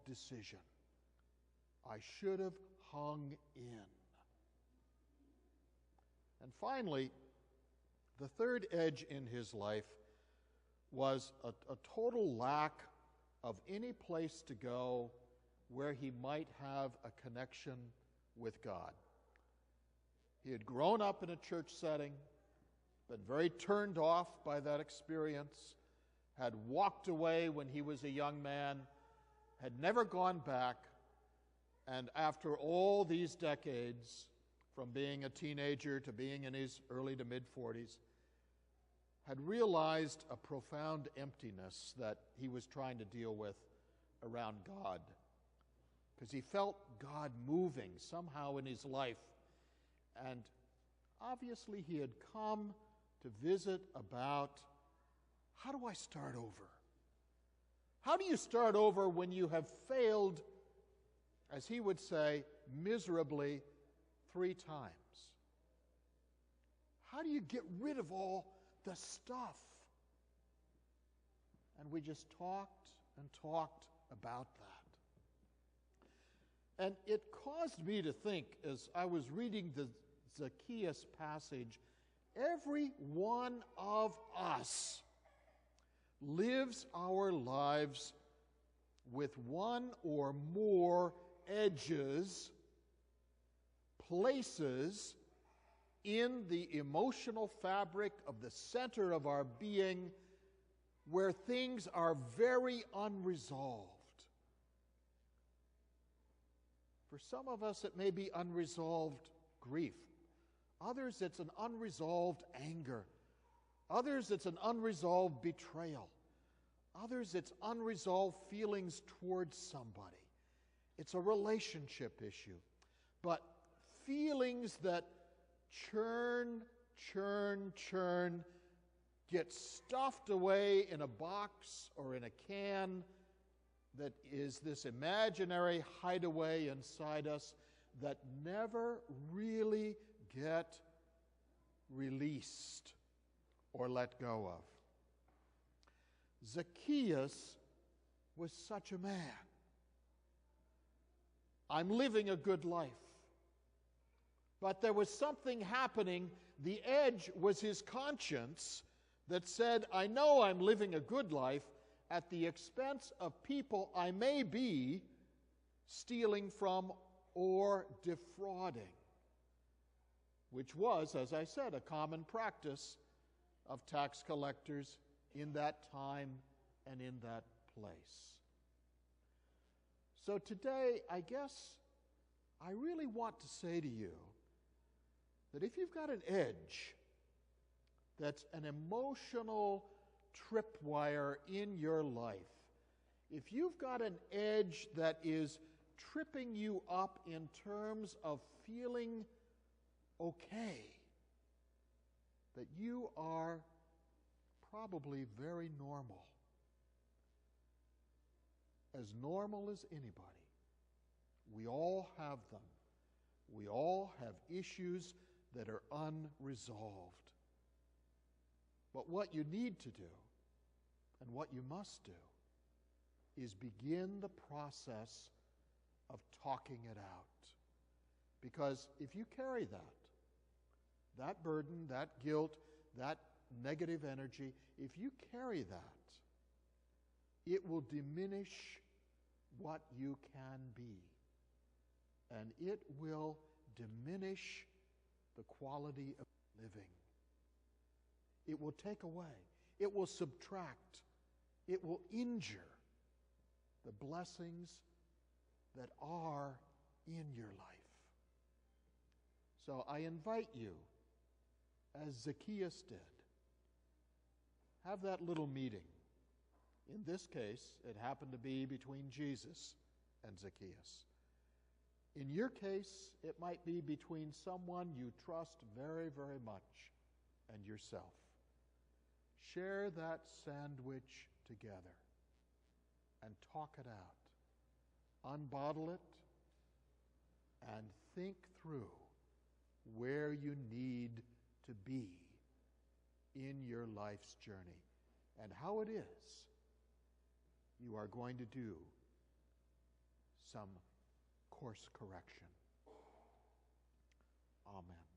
decision. I should have hung in. And finally, the third edge in his life was a total lack of any place to go where he might have a connection with God. He had grown up in a church setting, been very turned off by that experience, had walked away when he was a young man, had never gone back, and after all these decades, from being a teenager to being in his early to mid-40s, had realized a profound emptiness that he was trying to deal with around God. Because he felt God moving somehow in his life. And obviously he had come to visit about, how do I start over? How do you start over when you have failed, as he would say, miserably 3 times? How do you get rid of all the stuff? And we just talked and talked about that. And it caused me to think, as I was reading the Zacchaeus passage, every one of us lives our lives with one or more edges, places in the emotional fabric of the center of our being where things are very unresolved. For some of us, it may be unresolved grief. Others, it's an unresolved anger. Others, it's an unresolved betrayal. Others, it's unresolved feelings towards somebody. It's a relationship issue. But feelings that churn, get stuffed away in a box or in a can, that is this imaginary hideaway inside us that never really get released or let go of. Zacchaeus was such a man. I'm living a good life. But there was something happening. The edge was his conscience that said, I know I'm living a good life at the expense of people I may be stealing from or defrauding, which was, as I said, a common practice of tax collectors in that time and in that place. So today, I guess I really want to say to you that if you've got an edge that's an emotional tripwire in your life, if you've got an edge that is tripping you up in terms of feeling okay, that you are probably very normal. As normal as anybody. We all have them. We all have issues that are unresolved. But what you need to do, and what you must do, is begin the process of talking it out. Because if you carry that burden, that guilt, that negative energy, if you carry that, it will diminish what you can be. And it will diminish the quality of living. It will take away. It will subtract. It will injure the blessings that are in your life. So I invite you, as Zacchaeus did, have that little meeting. In this case, it happened to be between Jesus and Zacchaeus. In your case, it might be between someone you trust very, very much and yourself. Share that sandwich together and talk it out. Unbottle it and think through where you need to be in your life's journey and how it is you are going to do some course correction. Amen.